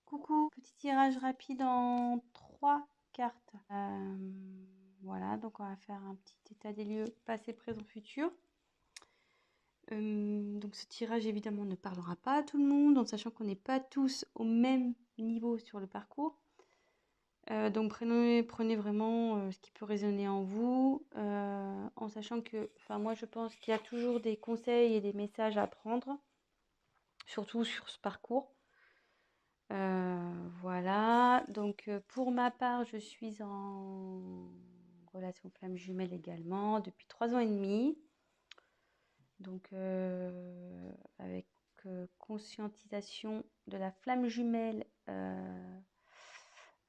Coucou, petit tirage rapide en 3 cartes. Voilà, donc on va faire un petit état des lieux passé, présent, futur. Donc ce tirage évidemment ne parlera pas à tout le monde, en sachant qu'on n'est pas tous au même niveau sur le parcours. Donc prenez vraiment ce qui peut résonner en vous, en sachant que, moi je pense qu'il y a toujours des conseils et des messages à prendre, surtout sur ce parcours. Voilà, donc pour ma part, je suis en relation flamme jumelle également depuis 3 ans et demi. Donc avec conscientisation de la flamme jumelle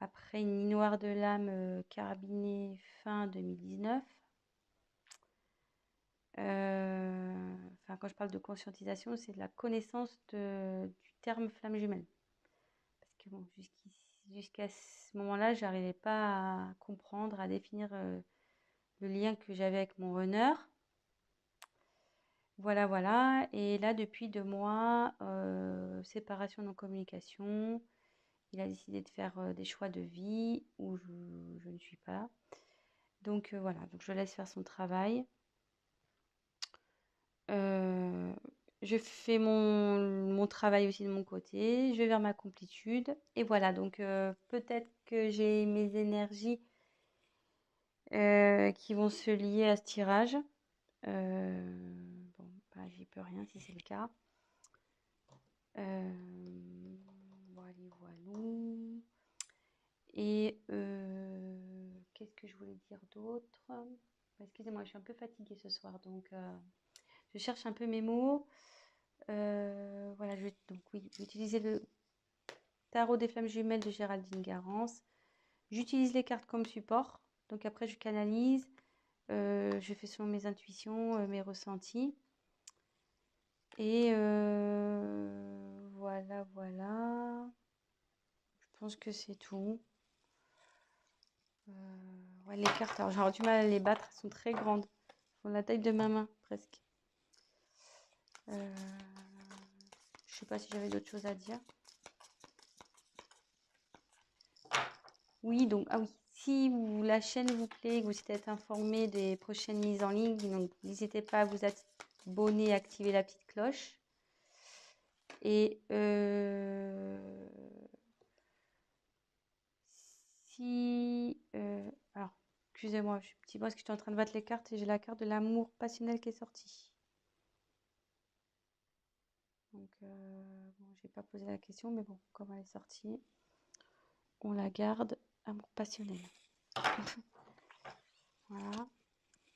après une nuit noire de l'âme carabinée fin 2019. Quand je parle de conscientisation, c'est de la connaissance du terme flamme jumelle. Parce que bon, jusqu'à ce moment-là, j'arrivais pas à comprendre, à définir le lien que j'avais avec mon runner. Voilà, voilà. Et là, depuis 2 mois, séparation non-communication. Il a décidé de faire des choix de vie où je ne suis pas. Donc voilà, donc je laisse faire son travail. Je fais mon travail aussi de mon côté. Je vais vers ma complétude. Et voilà, donc peut-être que j'ai mes énergies qui vont se lier à ce tirage. Bon, j'y peux rien si c'est le cas. Voilà, voilà. Et qu'est-ce que je voulais dire d'autre? Excusez-moi, je suis un peu fatiguée ce soir, donc je cherche un peu mes mots. Voilà, je vais utiliser le tarot des flammes jumelles de Géraldine Garance. J'utilise les cartes comme support. Donc après, je canalise. Je fais selon mes intuitions, mes ressentis. Et voilà, voilà. Je pense que c'est tout. Ouais, les cartes, alors j'aurais du mal à les battre. Elles sont très grandes. Elles font la taille de ma main, presque. Je sais pas si j'avais d'autres choses à dire. Oui, donc, oui. Si la chaîne vous plaît, que vous êtes informé des prochaines mises en ligne, donc n'hésitez pas à vous abonner et activer la petite cloche. Et alors, excusez-moi, je suis petit parce que je suis en train de battre les cartes et j'ai la carte de l'amour passionnel qui est sortie. Donc, bon, j'ai pas posé la question, mais bon, comme elle est sortie, on la garde. Amour passionnel. Voilà.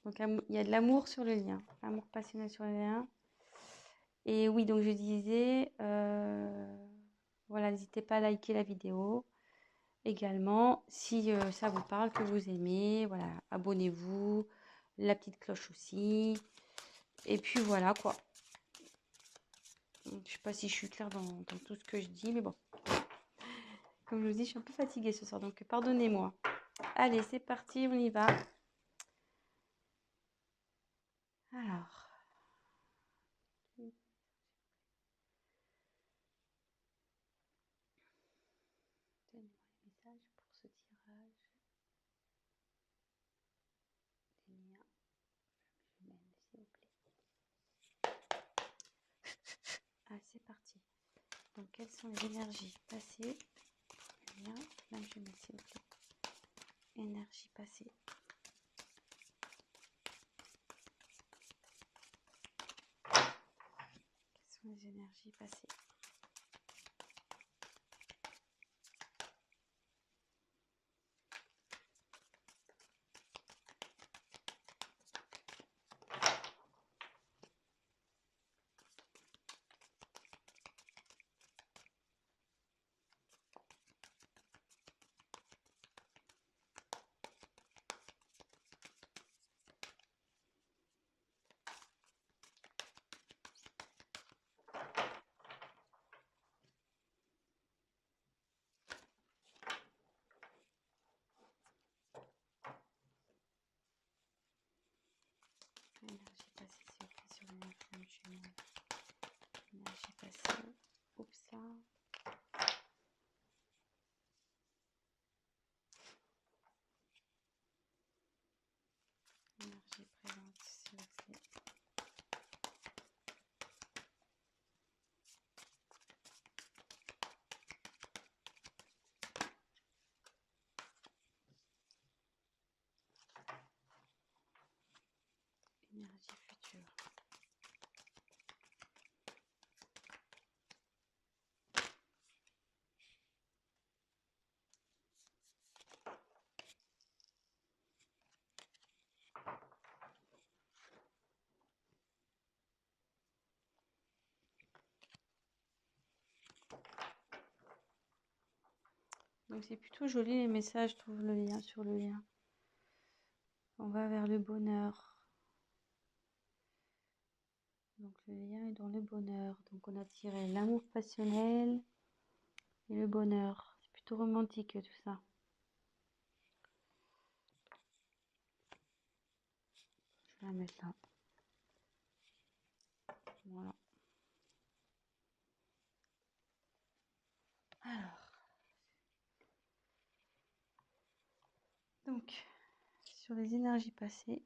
Donc, il y a de l'amour sur le lien. Amour passionnel sur le lien. Et oui, donc je disais, voilà, n'hésitez pas à liker la vidéo. Également, si ça vous parle, que vous aimez, voilà, abonnez-vous, la petite cloche aussi. Et puis voilà quoi. Je sais pas si je suis claire dans tout ce que je dis, mais bon. Comme je vous dis, je suis un peu fatiguée ce soir, donc pardonnez-moi. Allez, c'est parti, on y va. Alors. Donnez-moi les messages pour ce tirage. Des liens jumelles, s'il vous plaît. Ah, c'est parti. Donc, quelles sont les énergies passées? Lien, flamme jumelle, s'il vous plaît. Énergie passée. Quelles sont les énergies passées? Donc c'est plutôt joli les messages, je trouve, le lien sur le lien. On va vers le bonheur. Donc le lien est dans le bonheur. Donc on a tiré l'amour passionnel et le bonheur. C'est plutôt romantique tout ça. Je vais la mettre là. Voilà. Alors, donc, sur les énergies passées,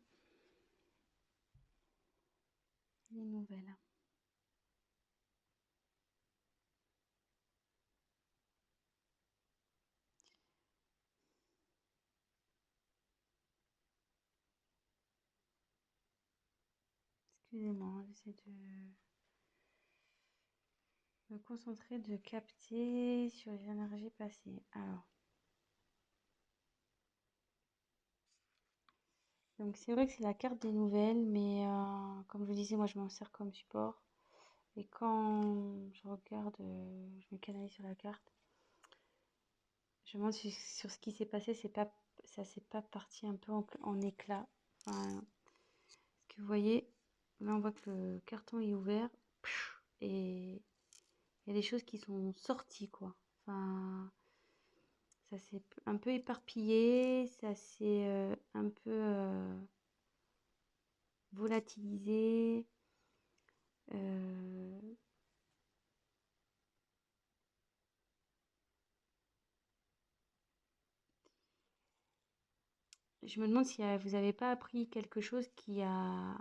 les nouvelles. Excusez-moi, j'essaie de me concentrer, de capter sur les énergies passées. Alors, donc c'est vrai que c'est la carte des nouvelles, mais comme je vous disais, moi je m'en sers comme support. Et quand je regarde, je me canalise sur la carte, je me demande sur ce qui s'est passé, ça s'est pas parti un peu en éclats. Enfin, ce que vous voyez, là on voit que le carton est ouvert et il y a des choses qui sont sorties, quoi. Enfin, ça s'est un peu éparpillé, ça s'est un peu volatilisé. euh, je me demande si vous n'avez pas appris quelque chose qui a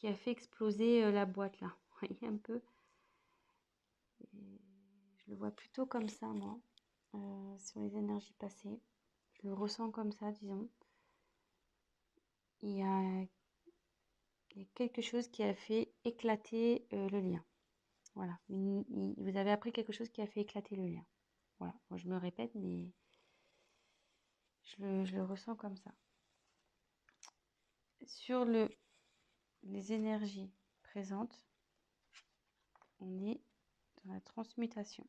fait exploser la boîte là. Vous voyez un peu. Et je le vois plutôt comme ça, moi, sur les énergies passées. Je le ressens comme ça, disons. Il y a, il y a quelque chose qui a fait éclater le lien. Voilà. Vous avez appris quelque chose qui a fait éclater le lien. Voilà. Moi, je me répète, mais je le ressens comme ça. Sur les énergies présentes, on est dans la transmutation.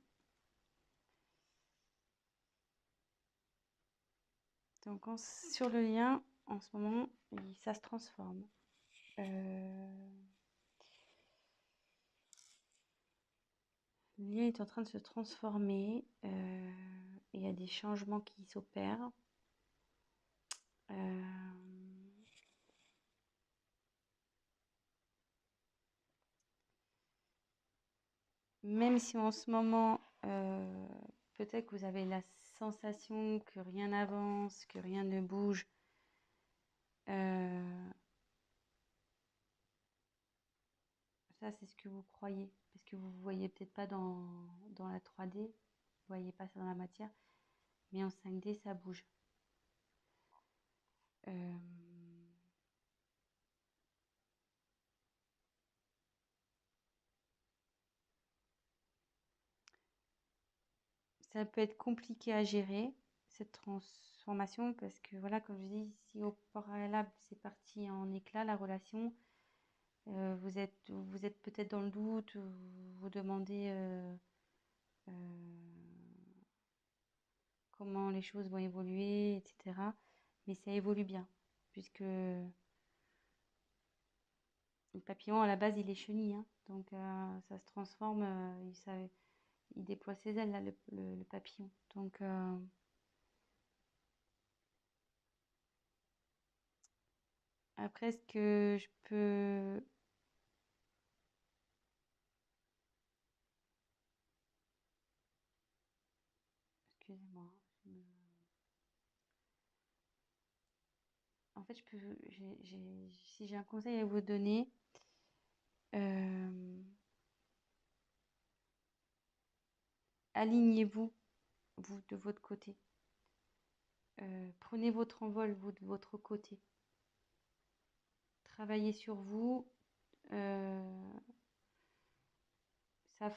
Donc sur le lien, en ce moment, ça se transforme. Le lien est en train de se transformer. Il y a des changements qui s'opèrent. Même si en ce moment, peut-être que vous avez la sensation que rien n'avance, que rien ne bouge. Ça, c'est ce que vous croyez. Parce que vous ne voyez peut-être pas dans la 3D. Vous ne voyez pas ça dans la matière. Mais en 5D, ça bouge. Ça peut être compliqué à gérer, cette transformation, parce que voilà, comme je dis, si au préalable c'est parti en éclat, la relation, vous êtes peut-être dans le doute, vous vous demandez euh, comment les choses vont évoluer, etc. Mais ça évolue bien, puisque le papillon, à la base, il est chenille, hein, donc ça se transforme, il déploie ses ailes, là, le papillon. Donc, après, ce que je peux... Excusez-moi. En fait, si j'ai un conseil à vous donner, euh, alignez-vous, vous, de votre côté. Prenez votre envol, vous, de votre côté. Travaillez sur vous. euh, ça,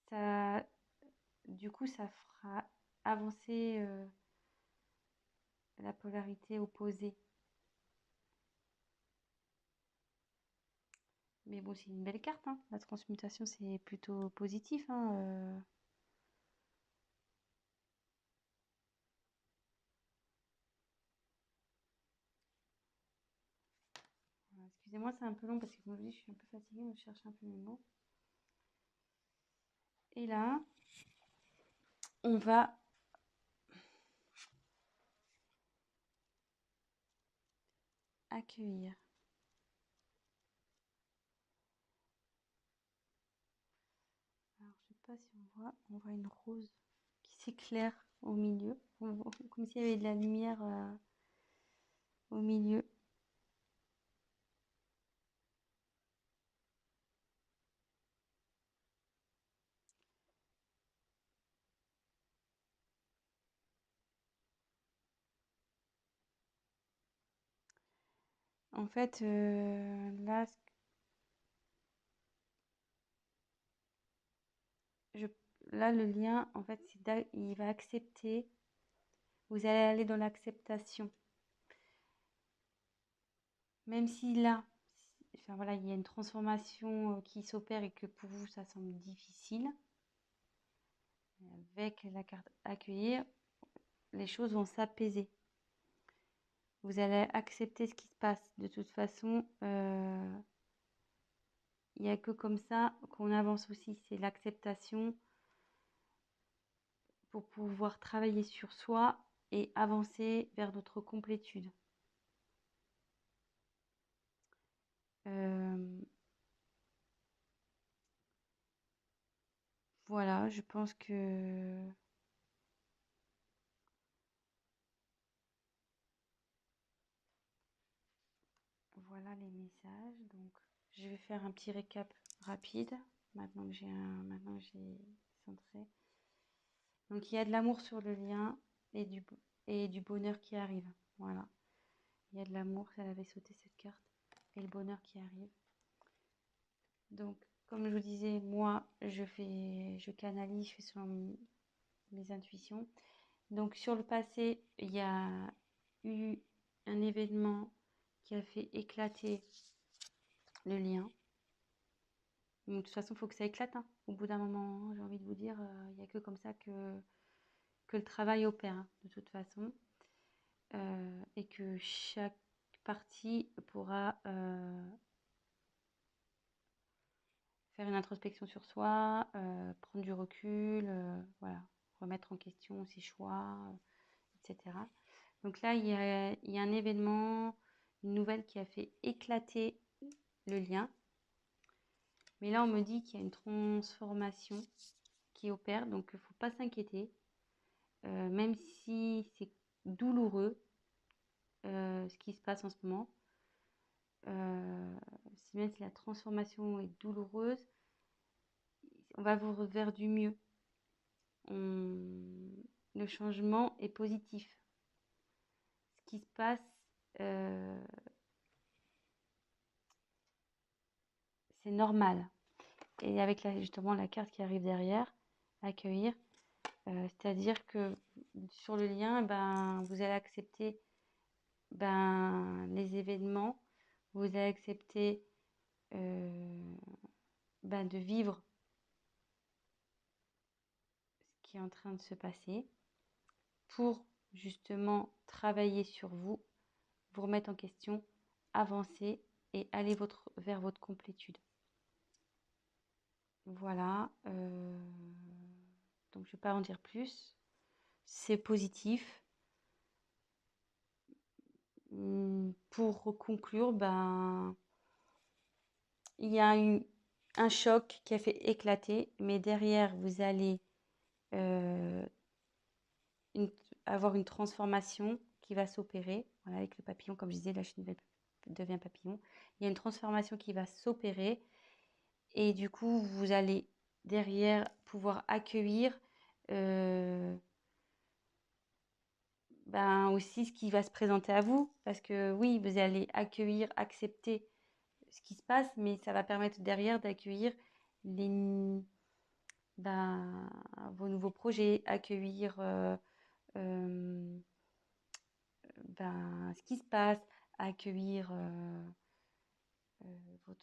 ça, du coup, ça fera avancer la polarité opposée. Mais bon, c'est une belle carte, hein. La transmutation, c'est plutôt positif, hein. Excusez-moi, c'est un peu long parce que comme je vous dis, je suis un peu fatiguée, donc je cherche un peu mes mots. Et là, on va accueillir. Alors, je sais pas si on voit une rose qui s'éclaire au milieu, comme s'il y avait de la lumière au milieu. En fait, là, je, là, le lien, en fait, il va accepter. Vous allez aller dans l'acceptation. Même si là, enfin voilà, il y a une transformation qui s'opère et que pour vous, ça semble difficile, avec la carte accueillir, les choses vont s'apaiser. Vous allez accepter ce qui se passe. De toute façon, il n'y a que comme ça qu'on avance aussi. C'est l'acceptation pour pouvoir travailler sur soi et avancer vers notre complétude. Voilà, je pense que voilà les messages. Donc, je vais faire un petit récap rapide. Maintenant que j'ai centré. Donc, il y a de l'amour sur le lien et du bonheur qui arrive. Voilà. Il y a de l'amour, elle avait sauté cette carte. Et le bonheur qui arrive. Donc, comme je vous disais, moi, je canalise, je fais selon mes intuitions. Donc, sur le passé, il y a eu un événement qui a fait éclater le lien. Donc, de toute façon, il faut que ça éclate, hein. Au bout d'un moment, j'ai envie de vous dire, il n'y a que comme ça que le travail opère, hein, de toute façon. Et que chaque partie pourra faire une introspection sur soi, prendre du recul, voilà, remettre en question ses choix, etc. Donc là, il y a un événement, une nouvelle qui a fait éclater le lien. Mais là, on me dit qu'il y a une transformation qui opère, donc il ne faut pas s'inquiéter. Même si c'est douloureux, ce qui se passe en ce moment, si même si la transformation est douloureuse, on va vous vers du mieux. Le changement est positif. Ce qui se passe, euh, c'est normal. Et avec justement la carte qui arrive derrière, accueillir, c'est-à-dire que sur le lien, ben, vous allez accepter les événements, vous allez accepter de vivre ce qui est en train de se passer pour justement travailler sur vous, vous remettre en question, avancer et aller vers votre complétude. Voilà. Donc je ne vais pas en dire plus. C'est positif. Pour conclure, il y a un choc qui a fait éclater, mais derrière, vous allez avoir une transformation qui va s'opérer. Voilà, avec le papillon, comme je disais, la chenille devient papillon. Il y a une transformation qui va s'opérer et du coup, vous allez derrière pouvoir accueillir aussi ce qui va se présenter à vous. Parce que oui, vous allez accueillir, accepter ce qui se passe, mais ça va permettre derrière d'accueillir les, vos nouveaux projets, accueillir ce qui se passe, accueillir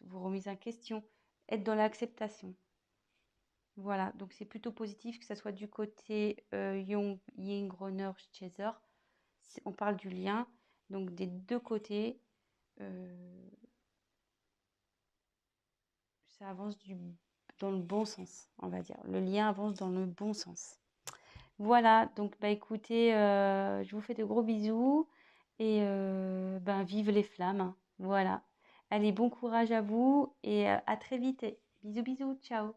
vos remises en question, être dans l'acceptation. Voilà, donc c'est plutôt positif que ça soit du côté Jung, Ying, Groner, Chaser. On parle du lien, donc des deux côtés. ça avance dans le bon sens, on va dire. Le lien avance dans le bon sens. Voilà, donc bah écoutez, je vous fais de gros bisous et ben vive les flammes. Voilà. Allez, bon courage à vous et à très vite. Bisous, bisous, ciao.